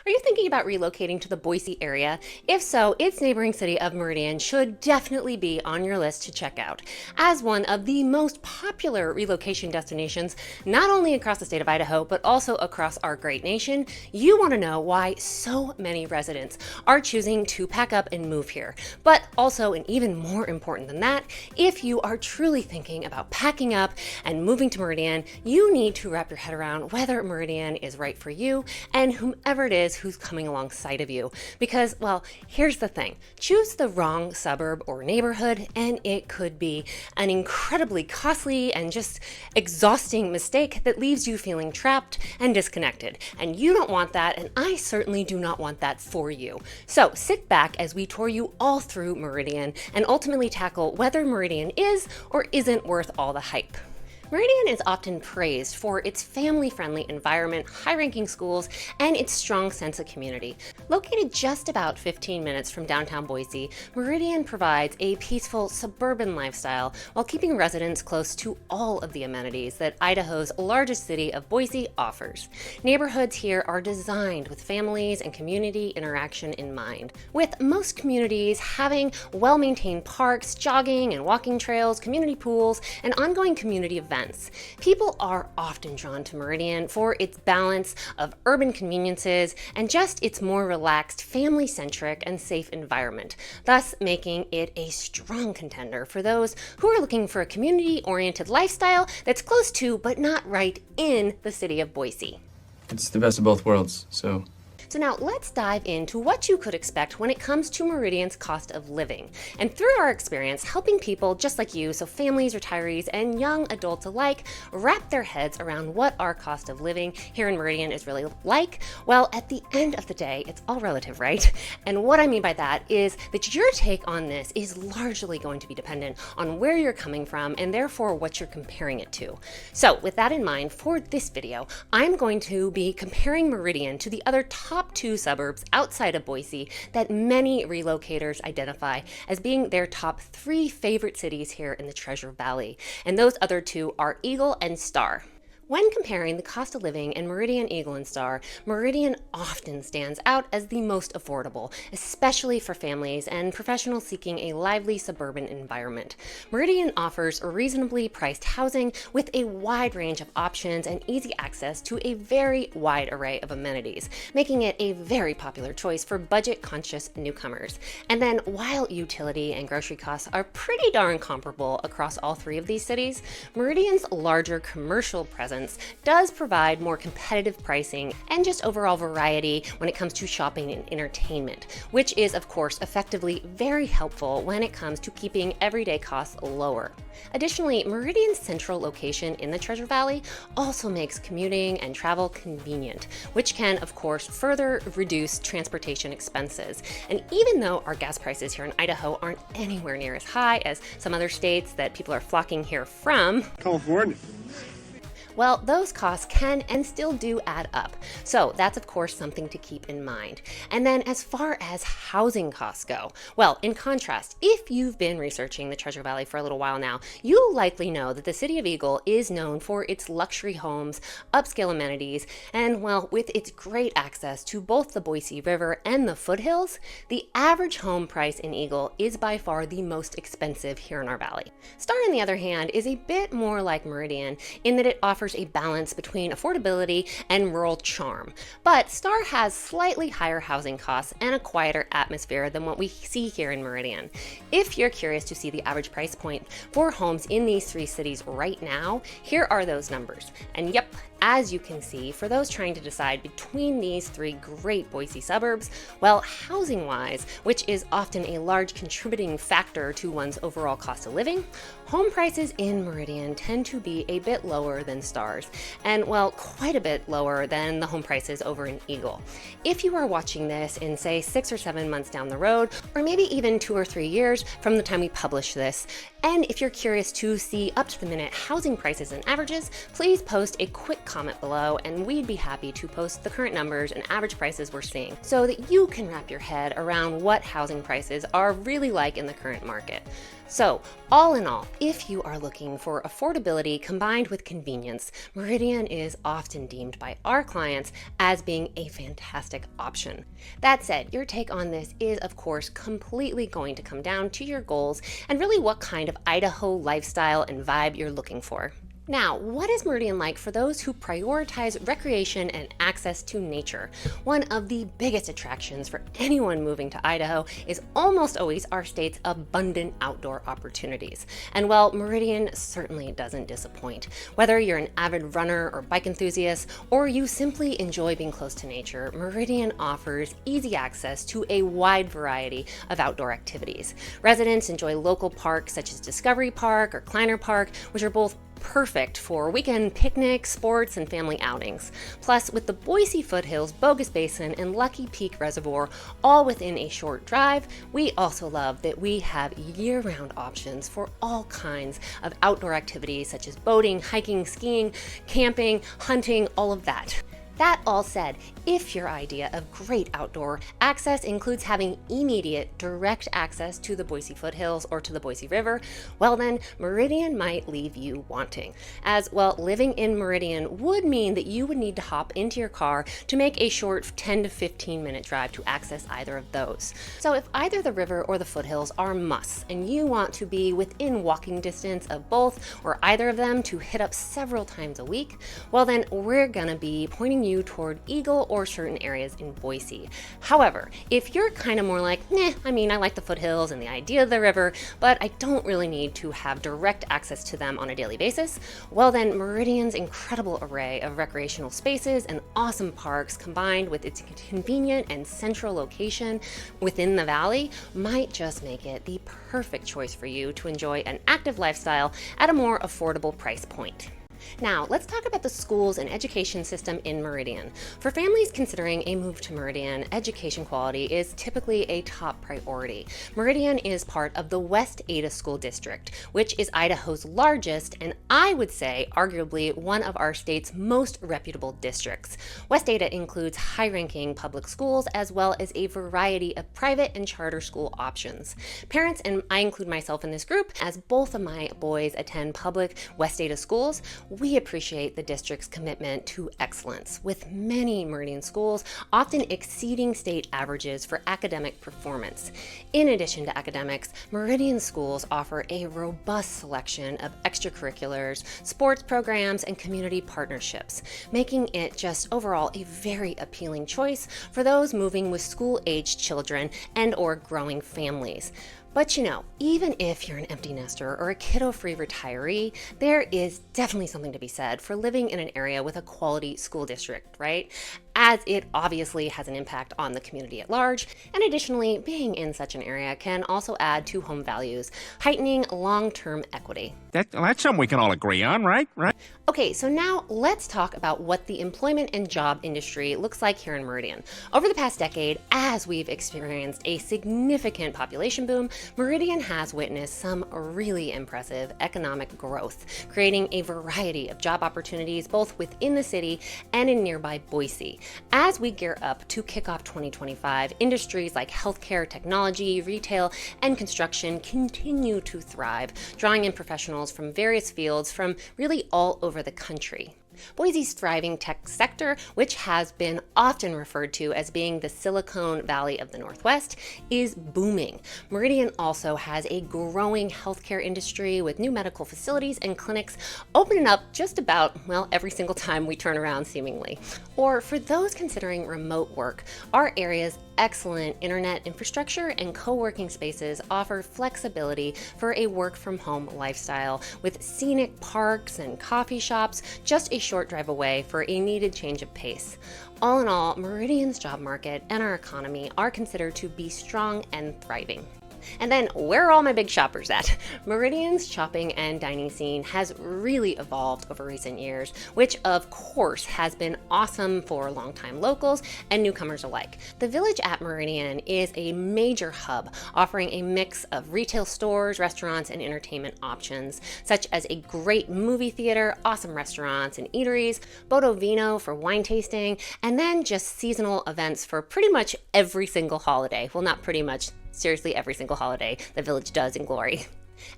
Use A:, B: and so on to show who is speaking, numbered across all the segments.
A: Are you thinking about relocating to the Boise area? If so, its neighboring city of Meridian should definitely be on your list to check out. As one of the most popular relocation destinations, not only across the state of Idaho, but also across our great nation, you want to know why so many residents are choosing to pack up and move here. But also, and even more important than that, if you are truly thinking about packing up and moving to Meridian, you need to wrap your head around whether Meridian is right for you and whomever it is who's coming alongside of you. Because, well, here's the thing. Choose the wrong suburb or neighborhood, and it could be an incredibly costly and just exhausting mistake that leaves you feeling trapped and disconnected. And you don't want that, and I certainly do not want that for you. So sit back as we tour you all through Meridian and ultimately tackle whether Meridian is or isn't worth all the hype. Meridian is often praised for its family-friendly environment, high-ranking schools, and its strong sense of community. Located just about 15 minutes from downtown Boise, Meridian provides a peaceful suburban lifestyle while keeping residents close to all of the amenities that Idaho's largest city of Boise offers. Neighborhoods here are designed with families and community interaction in mind, with most communities having well-maintained parks, jogging and walking trails, community pools, and ongoing community events. People are often drawn to Meridian for its balance of urban conveniences and just its more relaxed, family-centric, and safe environment, thus making it a strong contender for those who are looking for a community-oriented lifestyle that's close to, but not right in, the city of Boise.
B: It's the best of both worlds, so
A: now let's dive into what you could expect when it comes to Meridian's cost of living. And through our experience helping people just like you, so families, retirees, and young adults alike, wrap their heads around what our cost of living here in Meridian is really like, well, at the end of the day, it's all relative, right? And what I mean by that is that your take on this is largely going to be dependent on where you're coming from and therefore what you're comparing it to. So with that in mind, for this video, I'm going to be comparing Meridian to the other top two suburbs outside of Boise that many relocators identify as being their top 3 favorite cities here in the Treasure Valley. And those other two are Eagle and Star. When comparing the cost of living in Meridian, Eagle, and Star, Meridian often stands out as the most affordable, especially for families and professionals seeking a lively suburban environment. Meridian offers reasonably priced housing with a wide range of options and easy access to a very wide array of amenities, making it a very popular choice for budget-conscious newcomers. And then, while utility and grocery costs are pretty darn comparable across all 3 of these cities, Meridian's larger commercial presence does provide more competitive pricing and just overall variety when it comes to shopping and entertainment, which is of course effectively very helpful when it comes to keeping everyday costs lower. Additionally, Meridian's central location in the Treasure Valley also makes commuting and travel convenient, which can of course further reduce transportation expenses. And even though our gas prices here in Idaho aren't anywhere near as high as some other states that people are flocking here from,
C: California.
A: well, those costs can and still do add up. So that's of course something to keep in mind. And then as far as housing costs go, well, in contrast, if you've been researching the Treasure Valley for a little while now, you'll likely know that the city of Eagle is known for its luxury homes, upscale amenities, and well, with its great access to both the Boise River and the foothills, the average home price in Eagle is by far the most expensive here in our valley. Star, on the other hand, is a bit more like Meridian in that it offers a balance between affordability and rural charm. But Star has slightly higher housing costs and a quieter atmosphere than what we see here in Meridian. If you're curious to see the average price point for homes in these 3 cities right now, here are those numbers. And yep, as you can see, for those trying to decide between these 3 great Boise suburbs, well, housing-wise, which is often a large contributing factor to one's overall cost of living, home prices in Meridian tend to be a bit lower than Star's, and well, quite a bit lower than the home prices over in Eagle. If you are watching this in, say, 6 or 7 months down the road, or maybe even 2 or 3 years from the time we publish this, And if you're curious to see up-to-the-minute housing prices and averages, please post a quick comment below and we'd be happy to post the current numbers and average prices we're seeing so that you can wrap your head around what housing prices are really like in the current market. So, all in all, if you are looking for affordability combined with convenience, Meridian is often deemed by our clients as being a fantastic option. That said, your take on this is, of course, completely going to come down to your goals and really what kind of Idaho lifestyle and vibe you're looking for. Now, what is Meridian like for those who prioritize recreation and access to nature? One of the biggest attractions for anyone moving to Idaho is almost always our state's abundant outdoor opportunities. And well, Meridian certainly doesn't disappoint. Whether you're an avid runner or bike enthusiast, or you simply enjoy being close to nature, Meridian offers easy access to a wide variety of outdoor activities. Residents enjoy local parks such as Discovery Park or Kleiner Park, which are both perfect for weekend picnics, sports, and family outings. Plus, with the Boise foothills, Bogus Basin, and Lucky Peak Reservoir all within a short drive, we also love that we have year-round options for all kinds of outdoor activities such as boating, hiking, skiing, camping, hunting, all of that. That all said, if your idea of great outdoor access includes having immediate, direct access to the Boise foothills or to the Boise River, well then, Meridian might leave you wanting. As well, living in Meridian would mean that you would need to hop into your car to make a short 10 to 15 minute drive to access either of those. So if either the river or the foothills are musts and you want to be within walking distance of both or either of them to hit up several times a week, well then we're gonna be pointing you toward Eagle or certain areas in Boise. However, if you're kind of more like, I like the foothills and the idea of the river, but I don't really need to have direct access to them on a daily basis, well then Meridian's incredible array of recreational spaces and awesome parks combined with its convenient and central location within the valley might just make it the perfect choice for you to enjoy an active lifestyle at a more affordable price point. Now, let's talk about the schools and education system in Meridian. For families considering a move to Meridian, education quality is typically a top priority. Meridian is part of the West Ada School District, which is Idaho's largest and I would say arguably one of our state's most reputable districts. West Ada includes high-ranking public schools as well as a variety of private and charter school options. Parents, and I include myself in this group, as both of my boys attend public West Ada schools, we appreciate the district's commitment to excellence, with many Meridian schools often exceeding state averages for academic performance. In addition to academics, Meridian schools offer a robust selection of extracurriculars, sports programs, and community partnerships, making it just overall a very appealing choice for those moving with school-aged children and/or growing families. But even if you're an empty nester or a kiddo-free retiree, there is definitely something to be said for living in an area with a quality school district, right? As it obviously has an impact on the community at large, and additionally, being in such an area can also add to home values, heightening long-term equity.
C: That's something we can all agree on, right?
A: Okay, so now let's talk about what the employment and job industry looks like here in Meridian. Over the past decade, as we've experienced a significant population boom, Meridian has witnessed some really impressive economic growth, creating a variety of job opportunities both within the city and in nearby Boise. As we gear up to kick off 2025, industries like healthcare, technology, retail, and construction continue to thrive, drawing in professionals from various fields from really all over the country. Boise's thriving tech sector, which has been often referred to as being the Silicon Valley of the Northwest, is booming. Meridian also has a growing healthcare industry with new medical facilities and clinics opening up just about, every single time we turn around seemingly. Or for those considering remote work, our area's excellent internet infrastructure and co-working spaces offer flexibility for a work-from-home lifestyle with scenic parks and coffee shops just a short drive away for a needed change of pace. All in all, Meridian's job market and our economy are considered to be strong and thriving. And then where are all my big shoppers at? Meridian's shopping and dining scene has really evolved over recent years, which of course has been awesome for longtime locals and newcomers alike. The Village at Meridian is a major hub offering a mix of retail stores, restaurants, and entertainment options, such as a great movie theater, awesome restaurants and eateries, Bodo Vino for wine tasting, and then just seasonal events for pretty much every single holiday. Well, not pretty much, seriously every single holiday the Village does in glory.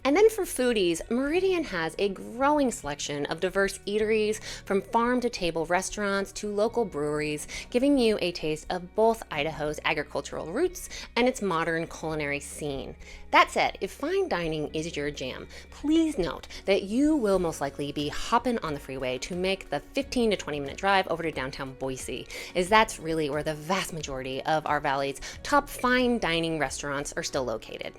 A: And then for foodies, Meridian has a growing selection of diverse eateries, from farm-to-table restaurants to local breweries, giving you a taste of both Idaho's agricultural roots and its modern culinary scene. That said, if fine dining is your jam, please note that you will most likely be hopping on the freeway to make the 15 to 20 minute drive over to downtown Boise, as that's really where the vast majority of our valley's top fine dining restaurants are still located.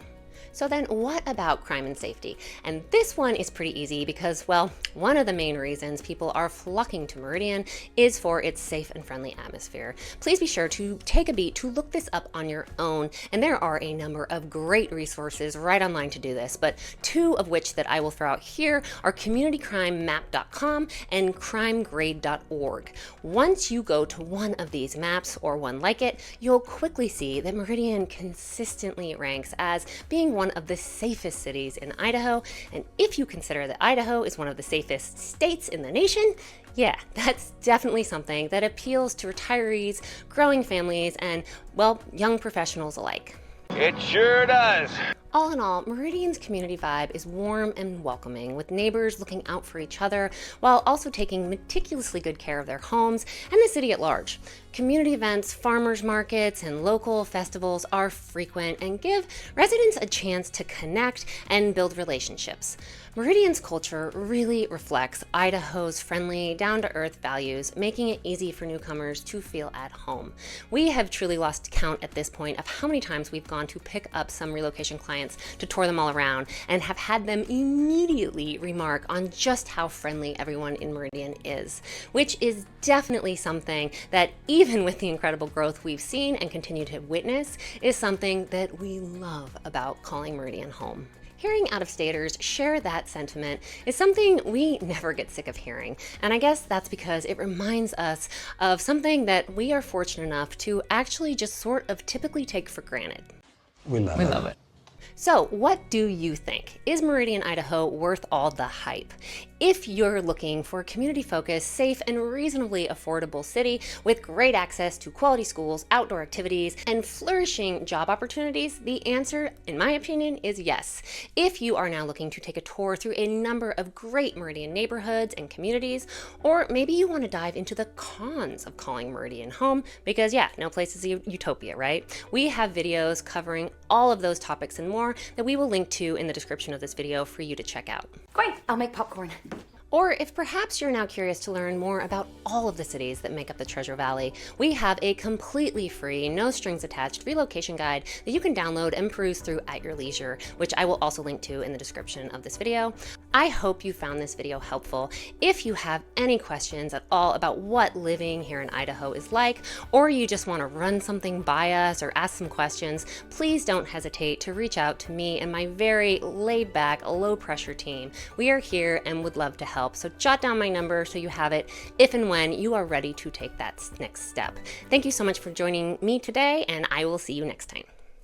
A: So then what about crime and safety? And this one is pretty easy because, well, one of the main reasons people are flocking to Meridian is for its safe and friendly atmosphere. Please be sure to take a beat to look this up on your own, and there are a number of great resources right online to do this, but two of which that I will throw out here are communitycrimemap.com and crimegrade.org. Once you go to one of these maps or one like it, you'll quickly see that Meridian consistently ranks as being one of the safest cities in Idaho, and if you consider that Idaho is one of the safest states in the nation, yeah, that's definitely something that appeals to retirees, growing families, and, well, young professionals alike.
D: It sure does.
A: All in all, Meridian's community vibe is warm and welcoming, with neighbors looking out for each other while also taking meticulously good care of their homes and the city at large. Community events, farmers markets, and local festivals are frequent and give residents a chance to connect and build relationships. Meridian's culture really reflects Idaho's friendly, down-to-earth values, making it easy for newcomers to feel at home. We have truly lost count at this point of how many times we've gone to pick up some relocation clients to tour them all around and have had them immediately remark on just how friendly everyone in Meridian is, which is definitely something that, even with the incredible growth we've seen and continue to witness, is something that we love about calling Meridian home. Hearing out-of-staters share that sentiment is something we never get sick of hearing, and I guess that's because it reminds us of something that we are fortunate enough to actually just sort of typically take for granted.
E: We love it.
A: So what do you think? Is Meridian, Idaho worth all the hype? If you're looking for a community-focused, safe, and reasonably affordable city with great access to quality schools, outdoor activities, and flourishing job opportunities, the answer, in my opinion, is yes. If you are now looking to take a tour through a number of great Meridian neighborhoods and communities, or maybe you want to dive into the cons of calling Meridian home, because yeah, no place is a utopia, right? We have videos covering all of those topics and more that we will link to in the description of this video for you to check out.
F: Quick, I'll make popcorn.
A: Or if perhaps you're now curious to learn more about all of the cities that make up the Treasure Valley, we have a completely free, no strings attached relocation guide that you can download and peruse through at your leisure, which I will also link to in the description of this video. I hope you found this video helpful. If you have any questions at all about what living here in Idaho is like, or you just want to run something by us or ask some questions, please don't hesitate to reach out to me and my very laid-back, low-pressure team. We are here and would love to help. So jot down my number so you have it if and when you are ready to take that next step. Thank you so much for joining me today, and I will see you next time.